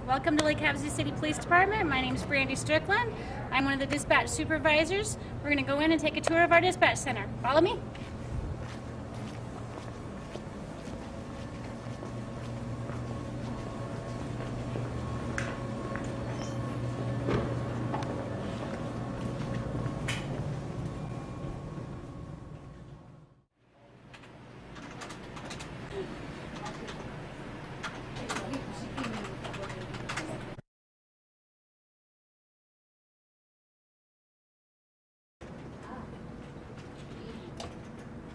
Welcome to Lake Havasu City Police Department. My name is Brandy Strickland. I'm one of the dispatch supervisors. We're going to go in and take a tour of our dispatch center. Follow me.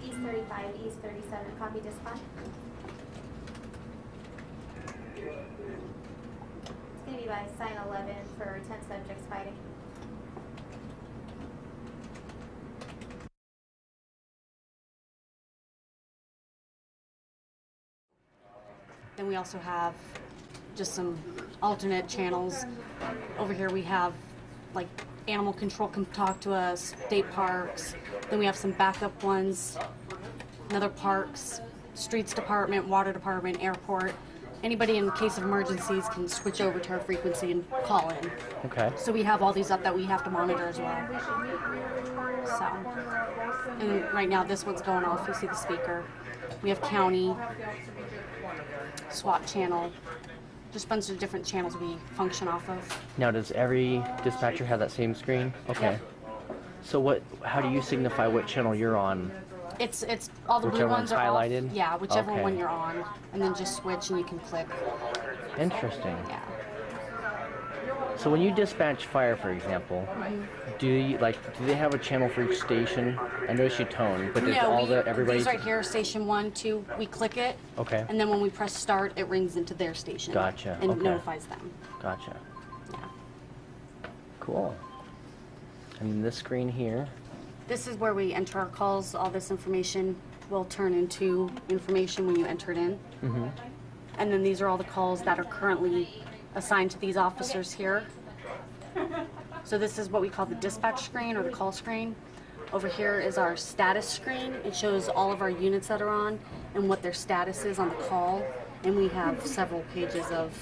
East 35, East 37, copy dispatch. It's going to be by sign 11 for 10 subjects fighting. Then we also have just some alternate channels. Over here we have like animal control can talk to us, state parks. Then we have some backup ones, another parks, streets department, water department, airport. Anybody in case of emergencies can switch over to our frequency and call in. Okay. So we have all these up that we have to monitor as well. So, and right now this one's going off. You see the speaker. We have county, SWAT channel, just a bunch of different channels we function off of. Now, does every dispatcher have that same screen? Okay. Yep. So how do you signify what channel you're on? It's all the Whichever blue ones one's are highlighted? off. Yeah, whichever Okay. one you're on, and then just switch and you can click. Interesting. Yeah. So when you dispatch fire, for example, do they have a channel for each station? I notice you tone, but does everybody's these right here, station 1, 2, we click it. Okay. And then when we press start, it rings into their station. Gotcha. And Okay. notifies them. Gotcha. Yeah. Cool. And this screen here. This is where we enter our calls. All this information will turn into information when you enter it in. Mm-hmm. And then these are all the calls that are currently assigned to these officers here. So this is what we call the dispatch screen or the call screen. Over here is our status screen. It shows all of our units that are on and what their status is on the call. And we have several pages of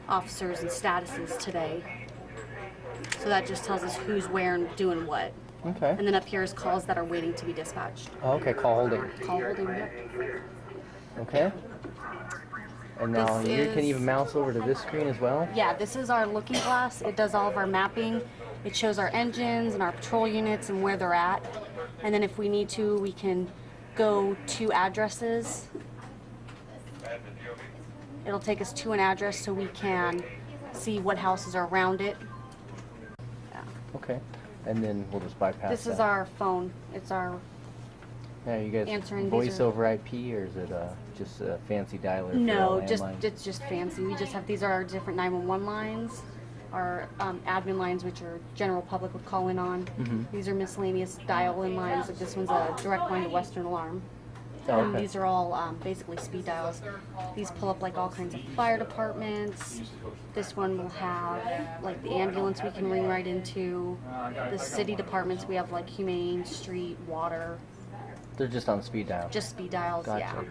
officers and statuses today. So that just tells us who's where and doing what. Okay. And then up here is calls that are waiting to be dispatched. Oh, okay, call holding. Call holding, yep. Okay. And now This you can is- even mouse over to this screen as well? Yeah, this is our looking glass. It does all of our mapping. It shows our engines and our patrol units and where they're at. And then if we need to, we can go to addresses. It'll take us to an address so we can see what houses are around it. Yeah. Okay. And then we'll just bypass This is that. our phone. It's our Now, you guys answering. voice These are- over IP, or is it just a fancy dialer? No, for a just landline? it's just fancy. We just have, these are our different 911 lines, our admin lines, which are general public would call in on. These are miscellaneous dial-in lines. Like this one's a direct line to Western Alarm. Oh, And okay. these are all basically speed dials. These pull up like all kinds of fire departments. This one will have like the ambulance we can ring right into. The city departments we have like humane, street, water. They're just on speed dial. Just speed dials, Gotcha. yeah.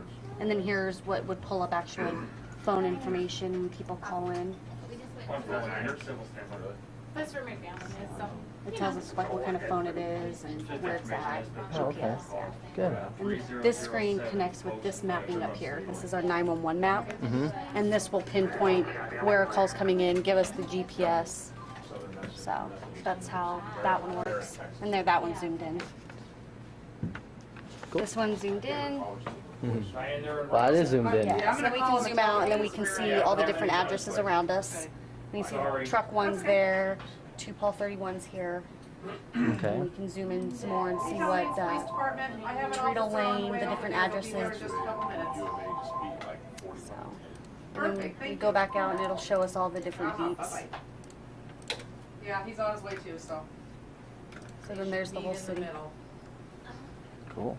And then here's what would pull up actual phone information when people call in. That's where my family is, so. It tells us what kind of phone it is and where it's at, Oh, okay. GPS, yeah. Good. And this screen connects with this mapping up here. This is our 911 map. And this will pinpoint where a call's coming in, give us the GPS. So that's how that one works. And there, that one's zoomed in. Cool. This one's zoomed in. Well, it is zoomed in. Yeah, so then we can zoom out and then we can see all the different addresses around us. You can see truck one's there, 2 Paul 31's here. Okay. And we can zoom in some more and see what Torito Lane, the different addresses. So, and then we go back out and it'll show us all the different beats. Yeah, he's on his way too, so. So then there's the whole Meet in city. middle. Cool.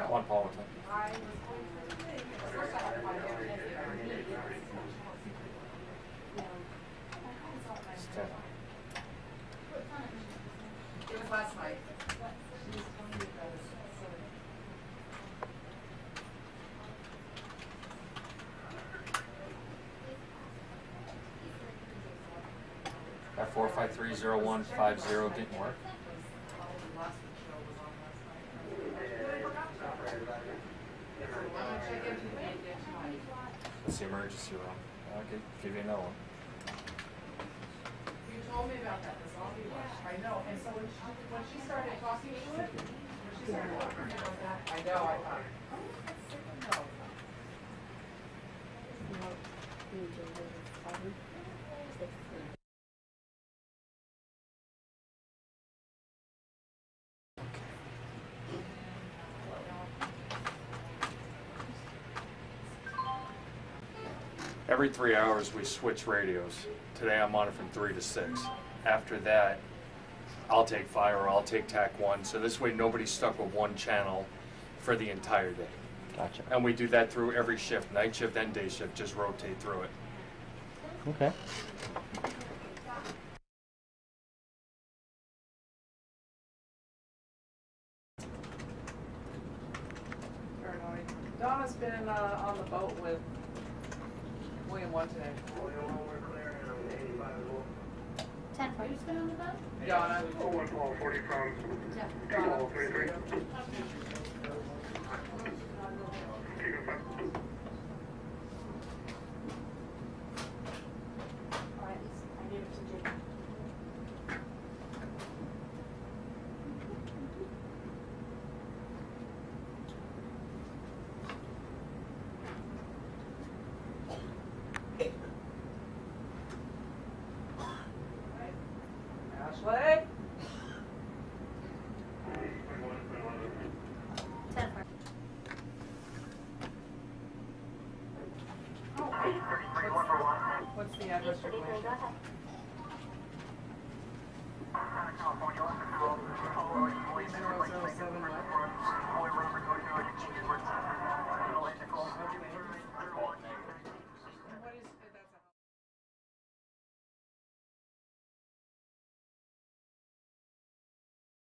One Paul. It was last night. That 4530150 didn't work. It's the emergency room. I could give you another one. You told me about that, the zombie rush. I know. And so when she started talking to it, I know, I thought, oh, Every 3 hours we switch radios. Today I'm on it from 3 to 6. After that, I'll take fire or I'll take TAC 1. So this way nobody's stuck with one channel for the entire day. Gotcha. And we do that through every shift, night shift and day shift, just rotate through it. Okay. paranoid. Donna's been on the boat with William 1 today. 10 for you. Been on the boat? Donna. 40 from Yeah. Donna. 23. Or at least I gave it to Jake. Ashley? 10 for What's the address for Go information? ahead.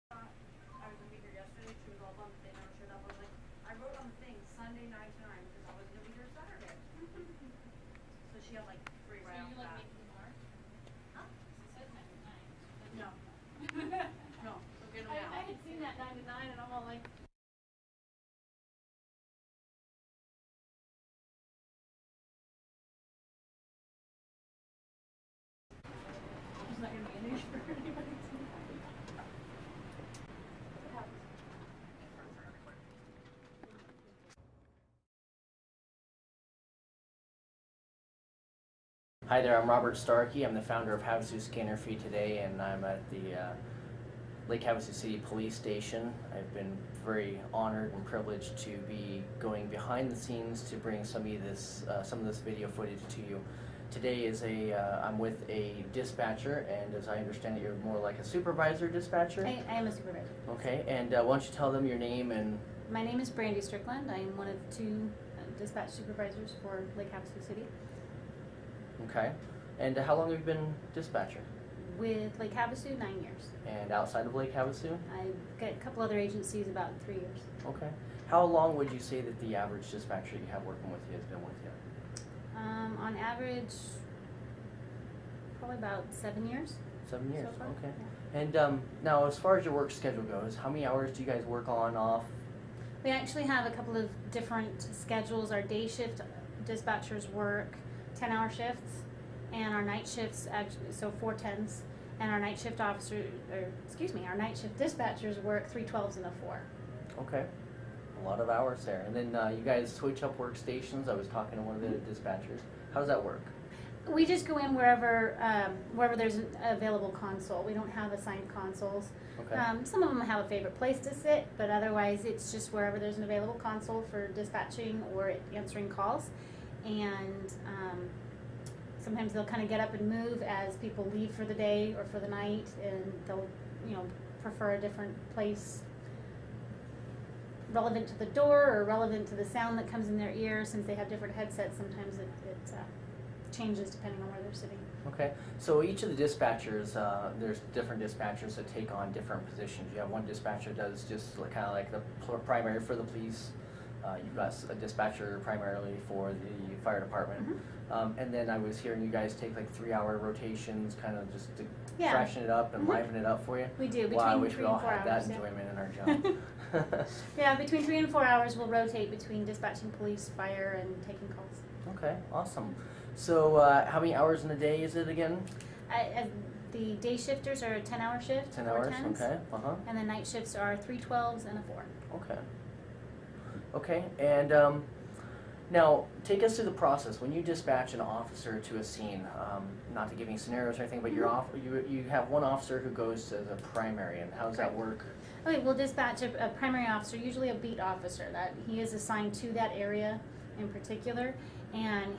I was gonna be here yesterday. She was all bummed that they never showed up. I was like, I wrote on the thing Sunday 9 to 9 because I was gonna be here Saturday. So she had like 3 right off the bat. Huh? No. No. So get them out. I had seen that 9 to 9 and I'm all like, There's not gonna be an issue for anybody. Hi there, I'm Robert Starkey. I'm the founder of Havasu Scanner Fee today, and I'm at the Lake Havasu City Police Station. I've been very honored and privileged to be going behind the scenes to bring some of this video footage to you. Today is I'm with a dispatcher, and as I understand it, you're more like a supervisor dispatcher. I am a supervisor. Okay, and why don't you tell them your name and... My name is Brandy Strickland. I am one of 2 dispatch supervisors for Lake Havasu City. Okay, and how long have you been dispatcher? With Lake Havasu, 9 years. And outside of Lake Havasu? I've got a couple other agencies about 3 years. Okay. How long would you say that the average dispatcher you have working with you has been with you? On average, probably about 7 years. 7 years, So far, okay. yeah. And now as far as your work schedule goes, how many hours do you guys work on, off? We actually have a couple of different schedules. Our day shift dispatchers work 10-hour shifts, and our night shifts, so 4 10s, and our night shift our night shift dispatchers work 3 12s and a 4. Okay. A lot of hours there. And then you guys switch up workstations. I was talking to one of the dispatchers. How does that work? We just go in wherever there's an available console. We don't have assigned consoles. Okay. Some of them have a favorite place to sit, but otherwise it's just wherever there's an available console for dispatching or answering calls. And sometimes they'll kind of get up and move as people leave for the day or for the night, and they'll, prefer a different place relevant to the door or relevant to the sound that comes in their ear. Since they have different headsets, sometimes changes depending on where they're sitting. Okay, so each of the dispatchers, there's different dispatchers that take on different positions. You have one dispatcher does just kind of like the primary for the police. You've got a dispatcher primarily for the fire department. And then I was hearing you guys take like 3-hour rotations, kind of just to freshen it up and liven it up for you. We do, Wow, I between wish 3 we all and 4 had that hours, yeah. enjoyment in our job. Yeah, between 3 and 4 hours we'll rotate between dispatching police, fire, and taking calls. Okay, awesome. So how many hours in a day is it again? The day shifters are a 10-hour shift, 10 4 hours, 10s, okay, and the night shifts are 3 12s and a 4. Okay. Okay, and now take us through the process. When you dispatch an officer to a scene, not to give any scenarios or anything, but you have one officer who goes as a primary, and how does that work? Okay, we'll dispatch a primary officer, usually a beat officer, that he is assigned to that area in particular, and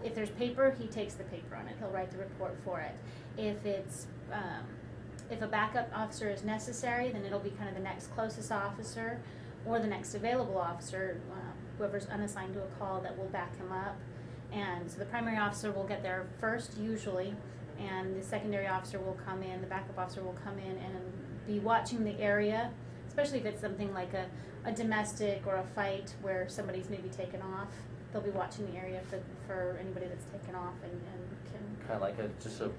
if there's paper, he takes the paper on it. He'll write the report for it. If a backup officer is necessary, then it'll be kind of the next closest officer or the next available officer, whoever's unassigned to a call, that will back him up. And so the primary officer will get there first usually, and the secondary officer will come in, the backup officer will come in and be watching the area, especially if it's something like a domestic or a fight where somebody's maybe taken off. They'll be watching the area for anybody that's taken off and can... Kind of like just a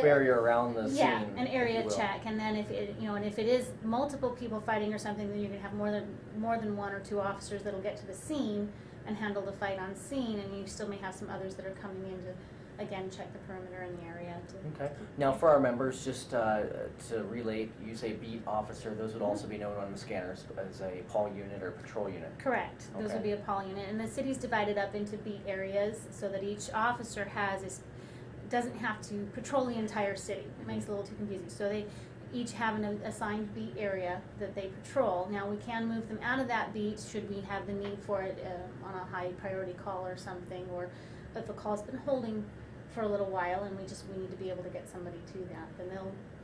barrier around the scene. Yeah, an area check, and then if it is multiple people fighting or something, then you're gonna have more than 1 or 2 officers that'll get to the scene and handle the fight on scene, and you still may have some others that are coming in to again check the perimeter in the area. Okay. Now for our members, just to relate, you say beat officer. Those would also be known on the scanners as a pawl unit or patrol unit. Correct. Those Okay. would be a pawl unit, and the city's divided up into beat areas so that each officer doesn't have to patrol the entire city. It makes it a little too confusing. So they each have an assigned beat area that they patrol. Now we can move them out of that beat should we have the need for it on a high priority call or something, or if a call's been holding for a little while and we need to be able to get somebody to that, then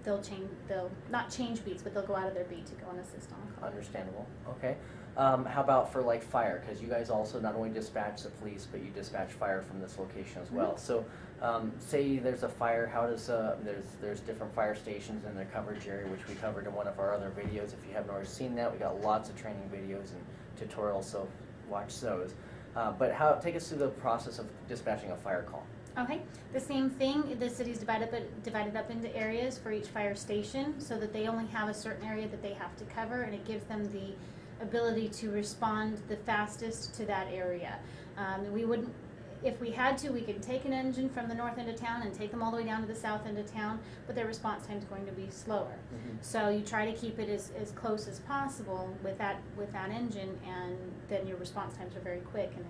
they'll not change beats, but they'll go out of their beat to go and assist on a call. Understandable. Okay. How about for like fire? Because you guys also not only dispatch the police, but you dispatch fire from this location as well. So say there's a fire, how does there's different fire stations in their coverage area, which we covered in one of our other videos. If you haven't already seen that, we got lots of training videos and tutorials, so watch those. But take us through the process of dispatching a fire call. Okay, the same thing. The city's divided up into areas for each fire station, so that they only have a certain area that they have to cover, and it gives them the ability to respond the fastest to that area. If we had to, we could take an engine from the north end of town and take them all the way down to the south end of town, but their response time is going to be slower. So you try to keep it as close as possible with that engine, and then your response times are very quick, and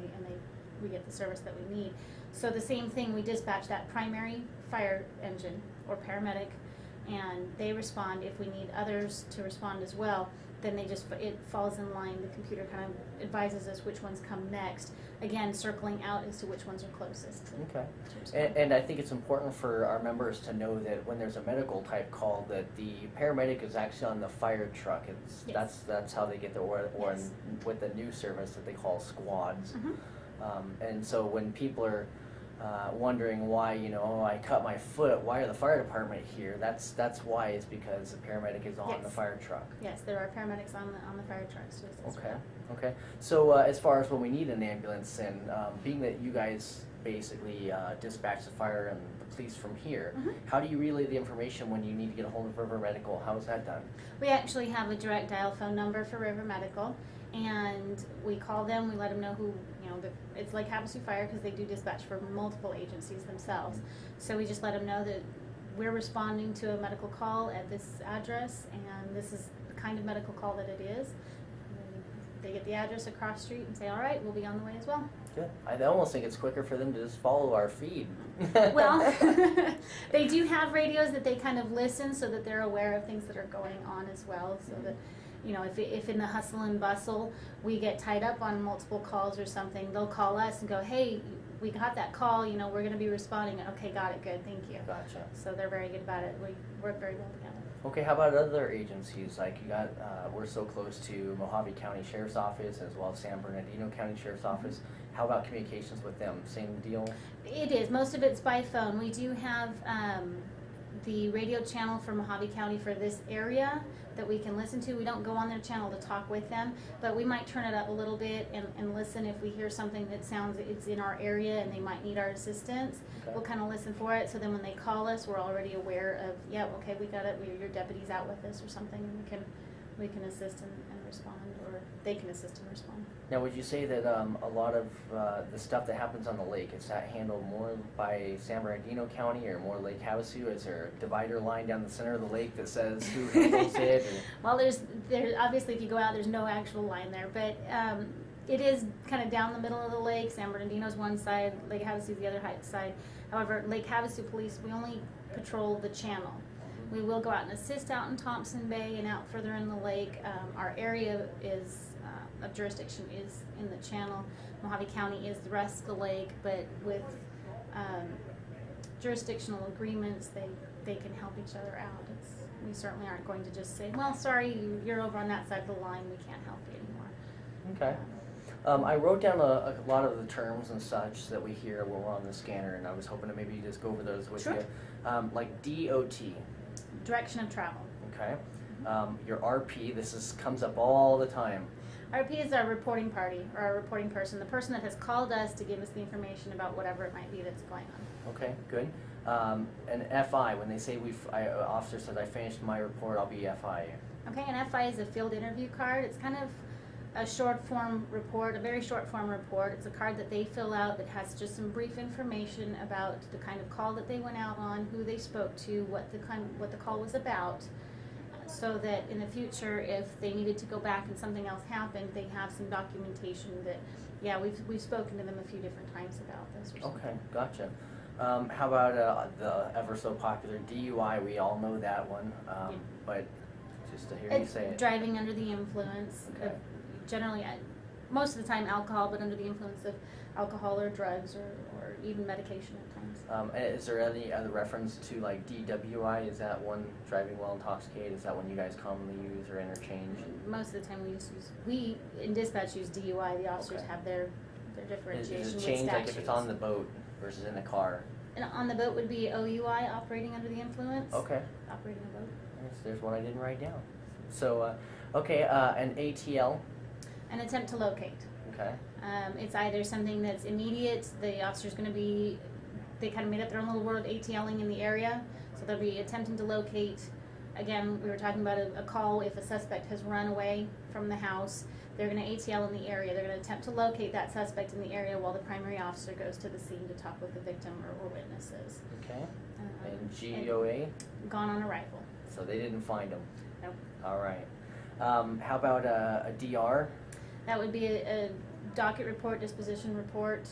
we get the service that we need. So the same thing, we dispatch that primary fire engine or paramedic, and they respond. If we need others to respond as well, then it falls in line. The computer kind of advises us which ones come next. Again, circling out as to which ones are closest. Okay. And I think it's important for our members to know that when there's a medical type call, that the paramedic is actually on the fire truck. That's how they get the or with the new service that they call squads. And so when people are wondering why, I cut my foot, why are the fire department here? That's why. It's because the paramedic is on the fire truck. Yes, there are paramedics on the fire trucks. Okay. So as far as when we need an ambulance, and being that you guys basically dispatch the fire and the police from here, how do you relay the information when you need to get a hold of River Medical? How is that done? We actually have a direct dial phone number for River Medical, and we call them. We let them know who, it's like Havasu Fire, because they do dispatch for multiple agencies themselves. So we just let them know that we're responding to a medical call at this address, and this is the kind of medical call that it is. They get the address across the street and say, all right, we'll be on the way as well. Good. I almost think it's quicker for them to just follow our feed. Well, they do have radios that they kind of listen, so that they're aware of things that are going on as well, so that, if in the hustle and bustle we get tied up on multiple calls or something, they'll call us and go, hey, we got that call, we're going to be responding. Okay, got it, good, thank you. Gotcha. So they're very good about it. We work very well together. Okay, how about other agencies? Like we're so close to Mojave County Sheriff's Office as well as San Bernardino County Sheriff's Office. How about communications with them? Same deal? It is. Most of it's by phone. We do have the radio channel for Mojave County for this area that we can listen to. We don't go on their channel to talk with them, but we might turn it up a little bit and listen if we hear something that sounds it's in our area and they might need our assistance. Okay. We'll kind of listen for it, so then when they call us, we're already aware of, yeah, okay, we got it, your deputy's out with us or something, and we can assist and respond, or they can assist and respond. Now, would you say that a lot of the stuff that happens on the lake, is that handled more by San Bernardino County or more Lake Havasu? Is there a divider line down the center of the lake that says who handles it? Or? Well, there's obviously, if you go out, there's no actual line there, but it is kind of down the middle of the lake. San Bernardino's one side, Lake Havasu's the other side. However, Lake Havasu Police, we only patrol the channel. We will go out and assist out in Thompson Bay and out further in the lake. Our area is of jurisdiction is in the channel. Mojave County is the rest of the lake, but with jurisdictional agreements, they can help each other out. We certainly aren't going to just say, well, sorry, you're over on that side of the line, we can't help you anymore. Okay. I wrote down a lot of the terms and such that we hear when we're on the scanner, and I was hoping to maybe just go over those with you. Like DOT. Direction of travel. Okay. Your RP, comes up all the time. RP is our reporting party, or our reporting person, the person that has called us to give us the information about whatever it might be that's going on. Okay, good. And FI, when they say officer says I finished my report, I'll be FI. Okay, and FI is a field interview card. It's kind of a short form report, a very short form report. It's a card that they fill out that has just some brief information about the kind of call that they went out on, who they spoke to, what the call was about, so that in the future, if they needed to go back and something else happened, they have some documentation that, yeah, we've spoken to them a few different times about this or something. Okay, gotcha. How about the ever so popular DUI? We all know that one, but just to hear you say it. Driving under the influence. Okay. Generally, most of the time alcohol, but under the influence of alcohol or drugs or even medication at times. Is there any other reference to like DWI? Is that one, driving while intoxicated? Is that one you guys commonly use or interchange? Most of the time we in dispatch use DUI. The officers have their differentiation Is it with change statutes. like if it's on the boat versus in the car? And on the boat would be OUI, operating under the influence. Okay. Operating a boat. There's one I didn't write down. So, okay, and ATL? An attempt to locate. Okay. It's either something that's immediate, the officer's going to be, they kind of made up their own little world ATLing in the area, so they'll be attempting to locate. Again, we were talking about a call if a suspect has run away from the house. They're going to ATL in the area. They're going to attempt to locate that suspect in the area while the primary officer goes to the scene to talk with the victim or witnesses. Okay. And GOA? Gone on arrival. So they didn't find him? Nope. All right. How about a DR? That would be a docket report, disposition report.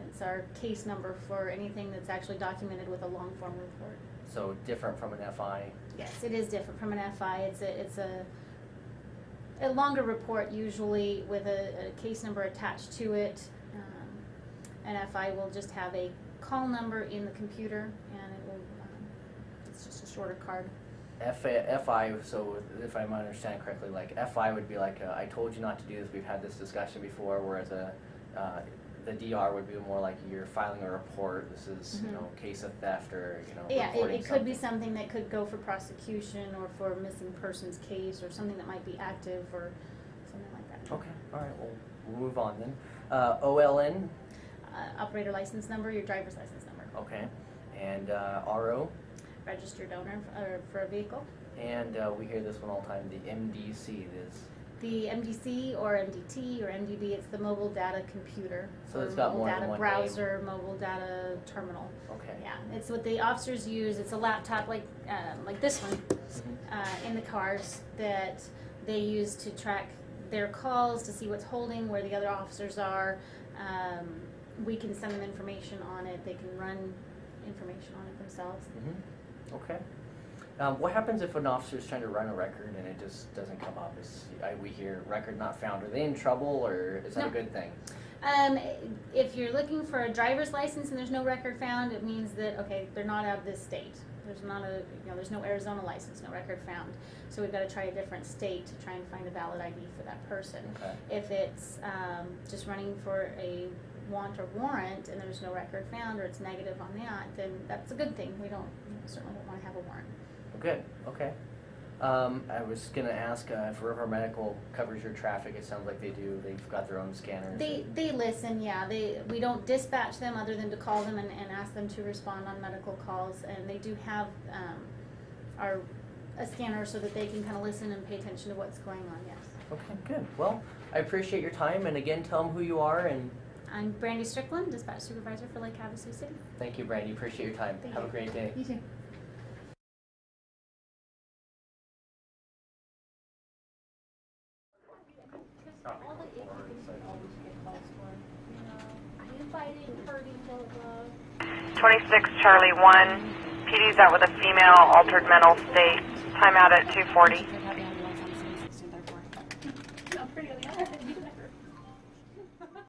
It's our case number for anything that's actually documented with a long form report. So different from an FI? Yes, it is different from an FI. It's a longer report usually with a case number attached to it. An FI will just have a call number in the computer, and it will. It's just a shorter card. FI, so if I understand correctly, like FI would be like, I told you not to do this, we've had this discussion before, whereas the DR would be more like you're filing a report, this is, you know, case of theft or, you know, yeah, reporting it could be something that could go for prosecution or for a missing persons case or something that might be active or something like that. Okay, all right, we'll move on then. OLN? Operator license number, your driver's license number. Okay, and RO? Registered owner for a vehicle. And we hear this one all the time, the MDC is? The MDC or MDT or MDB, it's the mobile data computer. So it's got more than mobile one data browser, mobile data terminal. Okay. Yeah, it's what the officers use. It's a laptop like this one in the cars that they use to track their calls, to see what's holding, where the other officers are. We can send them information on it. They can run information on it themselves. Okay. What happens if an officer is trying to run a record and it just doesn't come up? We hear record not found. Are they in trouble, or is that a good thing? If you're looking for a driver's license and there's no record found, it means that, okay, they're not out of this state. There's not a, there's no Arizona license, no record found. So we've got to try a different state to try and find a valid ID for that person. Okay. If it's just running for a want or warrant and there's no record found, or it's negative on that, then that's a good thing. We certainly don't want to have a warrant. Good. Okay. I was going to ask if River Medical covers your traffic. It sounds like they do. They've got their own scanners. They listen, yeah. We don't dispatch them other than to call them and ask them to respond on medical calls. And they do have a scanner so that they can kind of listen and pay attention to what's going on, yes. Okay, good. Well, I appreciate your time. And again, tell them who you are. And I'm Brandy Strickland, Dispatch Supervisor for Lake Havasu City. Thank you, Brandy. Appreciate your time. Have a great day. You too. All the icky always get calls for. Are you fighting, hurting, blah, blah, blah. 26 Charlie 1. PD's out with a female, altered mental state. Timeout at 2:40.